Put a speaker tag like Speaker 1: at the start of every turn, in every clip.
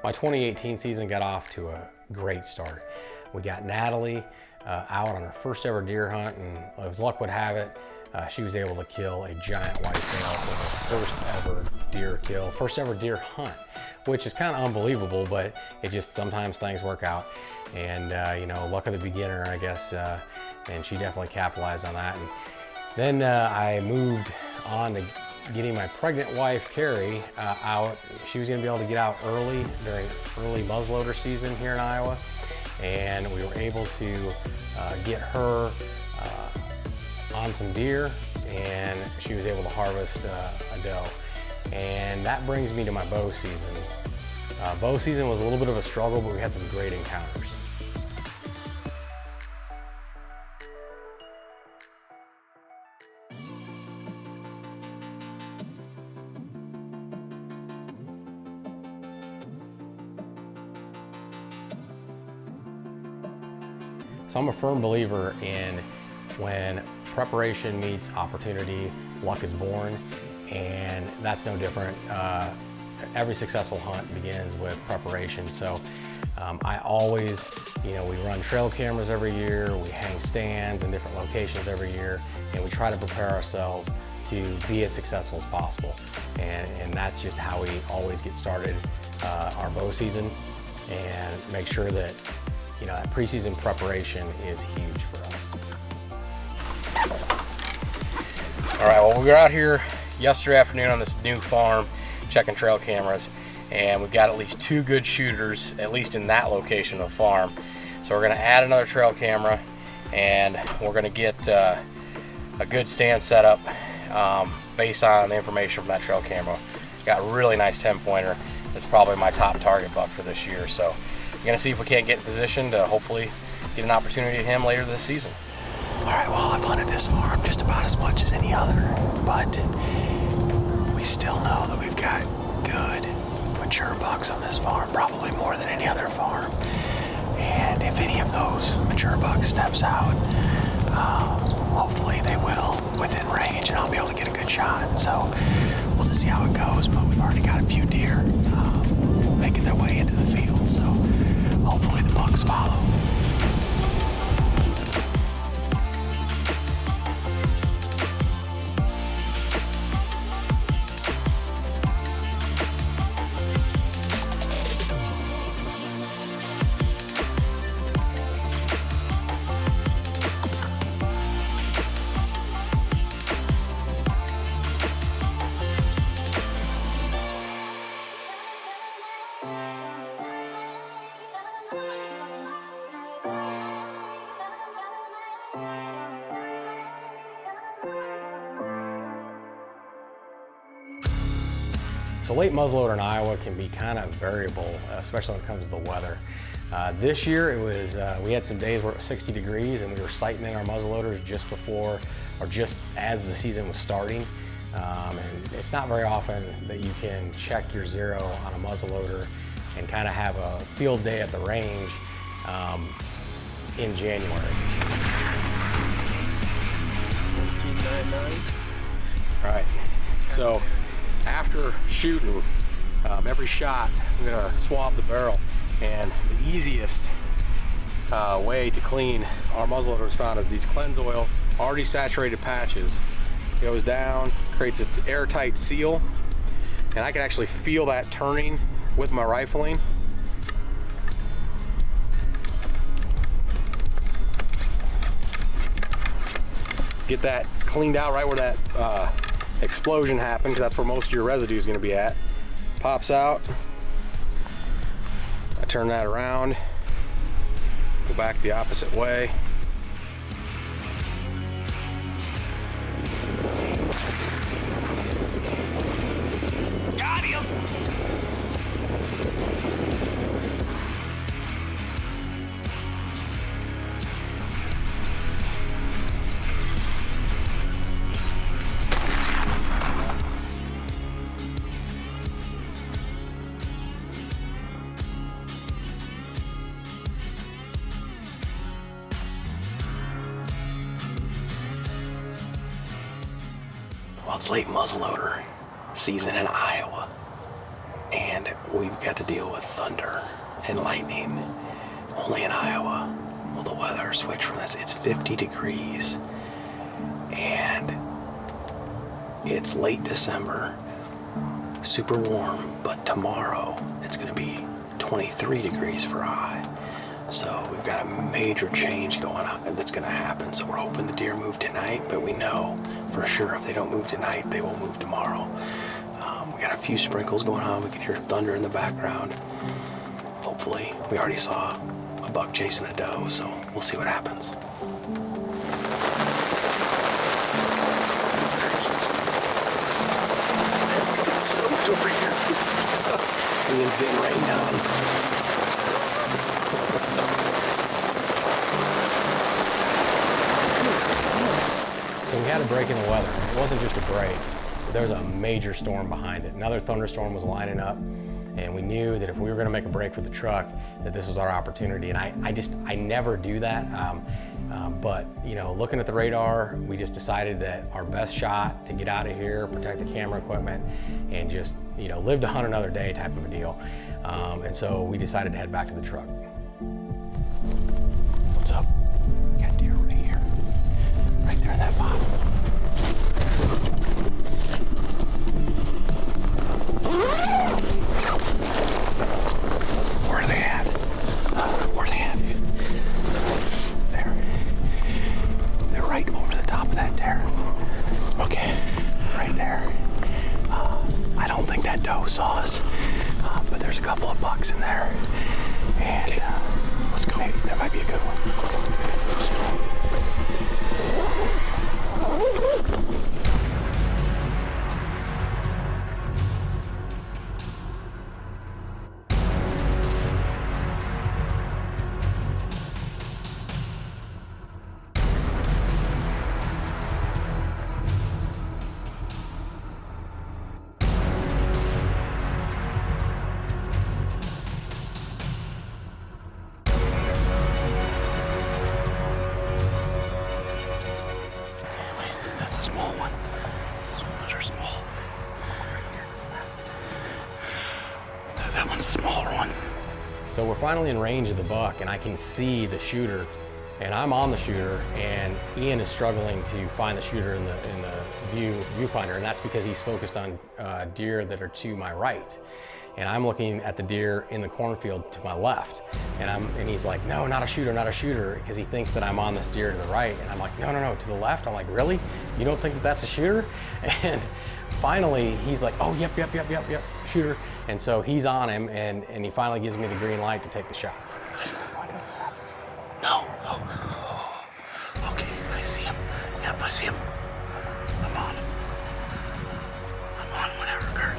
Speaker 1: My 2018 season got off to a great start. We got Natalie out on her first ever deer hunt, and as luck would have it, she was able to kill a giant whitetail for her first ever deer kill, first ever deer hunt, which is kind of unbelievable, but it just sometimes things work out. And you know, luck of the beginner, I guess, and she definitely capitalized on that. And then I moved on to getting my pregnant wife, Carrie, out. She was gonna be able to get out early during early muzzleloader season here in Iowa. And we were able to get her on some deer, and she was able to harvest a doe. And that brings me to my bow season. Bow season was a little bit of a struggle, but we had some great encounters. So I'm a firm believer in when preparation meets opportunity, luck is born, and that's no different. Every successful hunt begins with preparation. So I always, you know, we run trail cameras every year, we hang stands in different locations every year, and we try to prepare ourselves to be as successful as possible. And that's just how we always get started our bow season, and make sure that, you know, that preseason preparation is huge for us. All right, well, we were out here yesterday afternoon on this new farm checking trail cameras, and we've got at least 2 good shooters, at least in that location of the farm. So we're gonna add another trail camera, and we're gonna get a good stand set up based on the information from that trail camera. Got a really nice 10-pointer. It's probably my top target buck for this year. So we're gonna see if we can't get in position to hopefully get an opportunity at him later this season.
Speaker 2: All right, well, I've hunted this farm just about as much as any other, but we still know that we've got good, mature bucks on this farm, probably more than any other farm. And if any of those mature bucks steps out, hopefully they will within range, and I'll be able to get a good shot. So we'll just see how it goes, but we've already got a few deer making their way into the field, so hopefully the bucks follow.
Speaker 1: So late muzzleloader in Iowa can be kind of variable, especially when it comes to the weather. This year it was, we had some days where it was 60 degrees and we were sighting in our muzzleloaders just before, or just as the season was starting. And it's not very often that you can check your zero on a muzzleloader and kind of have a field day at the range in January.
Speaker 3: 1599.
Speaker 1: All right, so after shooting every shot, I'm gonna swab the barrel, and the easiest way to clean our muzzleloader is found is these cleanse oil, already saturated patches. It goes down, creates an airtight seal, and I can actually feel that turning with my rifling. Get that cleaned out right where that explosion happened, because that's where most of your residue is going to be at. Pops out. I turn that around, go back the opposite way.
Speaker 2: Got him! Well, it's late muzzleloader season in Iowa, and we've got to deal with thunder and lightning. Only in Iowa will the weather switch from this. It's 50 degrees and it's late December, super warm, but tomorrow it's gonna be 23 degrees for high. So we've got a major change going on that's gonna happen. So we're hoping the deer move tonight, but we know for sure if they don't move tonight, they will move tomorrow. We got a few sprinkles going on. We can hear thunder in the background. Hopefully, we already saw a buck chasing a doe, so we'll see what happens. Ian's getting rained on.
Speaker 1: So we had a break in the weather. It wasn't just a break, but there was a major storm behind it. Another thunderstorm was lining up, and we knew that if we were gonna make a break with the truck, that this was our opportunity. And I never do that. But you know, looking at the radar, we just decided that our best shot to get out of here, protect the camera equipment, and just, you know, live to hunt another day type of a deal. And so we decided to head back to the truck.
Speaker 2: What's up? We got deer right here. Right there in that bottom. Where are they at? Where are they at? There. They're right over the top of that terrace. Okay. Right there. I don't think that doe saw us, but there's a couple of bucks in there. And let's go. Maybe that might be a good one.
Speaker 1: So we're finally in range of the buck, and I can see the shooter, and I'm on the shooter, and Ian is struggling to find the shooter in the viewfinder, and that's because he's focused on deer that are to my right. And I'm looking at the deer in the cornfield to my left. And he's like, no, not a shooter, because he thinks that I'm on this deer to the right. And I'm like, no, to the left. I'm like, really? You don't think that that's a shooter? And finally, he's like, oh, yep, shooter. And so he's on him, and he finally gives me the green light to take the shot.
Speaker 2: No. Okay, I see him. Yep, I see him. I'm on whenever, Kurt.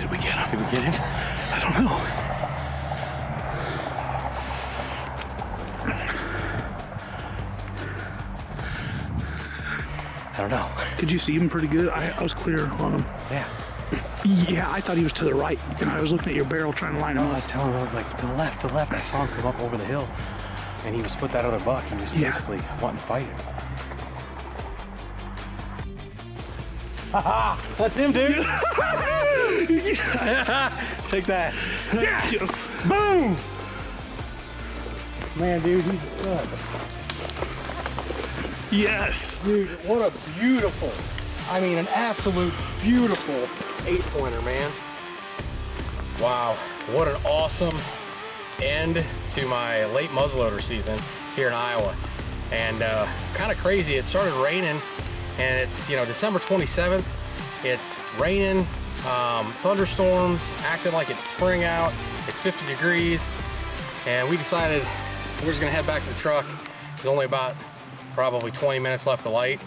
Speaker 2: Did we get him? I don't know. I don't know.
Speaker 4: Did you see him pretty good? I was clear on him.
Speaker 2: Yeah.
Speaker 4: Yeah, I thought he was to the right, and I was looking at your barrel trying to line him
Speaker 2: I
Speaker 4: up.
Speaker 2: was telling him, like, to the left. I saw him come up over the hill, and he was with that other buck. He was basically wanting to fight him. Haha! That's him, dude! Take that.
Speaker 4: Yes!
Speaker 2: Boom! Man, dude, he's a stud.
Speaker 4: Yes!
Speaker 1: Dude, what a beautiful, I mean, an absolute beautiful 8-pointer, man. Wow, what an awesome end to my late muzzleloader season here in Iowa. And kind of crazy, it started raining, and it's, you know, December 27th. It's raining, thunderstorms, acting like it's spring out. It's 50 degrees, and we decided we're just gonna head back to the truck. There's only about probably 20 minutes left of light,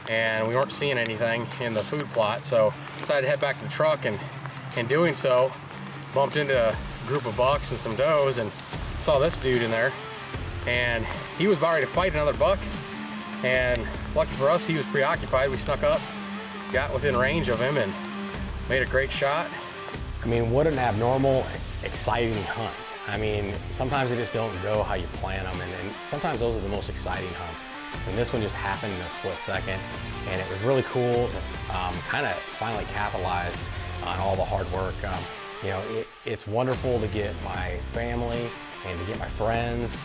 Speaker 1: and we weren't seeing anything in the food plot, so decided to head back to the truck, and in doing so, bumped into a group of bucks and some does, and saw this dude in there, and he was about ready to fight another buck, And lucky for us, he was preoccupied. We snuck up, got within range of him, and made a great shot. I mean, what an abnormal, exciting hunt. I mean, sometimes they just don't go how you plan them, and sometimes those are the most exciting hunts. And this one just happened in a split second, and it was really cool to kind of finally capitalize on all the hard work. You know, it's wonderful to get my family and to get my friends,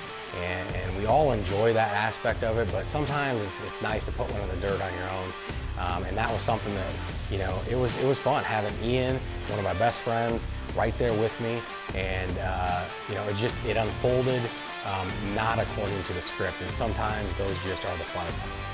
Speaker 1: and we all enjoy that aspect of it, but sometimes it's nice to put one in the dirt on your own. And that was something that, you know, it was fun having Ian, one of my best friends, right there with me, and you know, it unfolded not according to the script, and sometimes those just are the funnest hunts.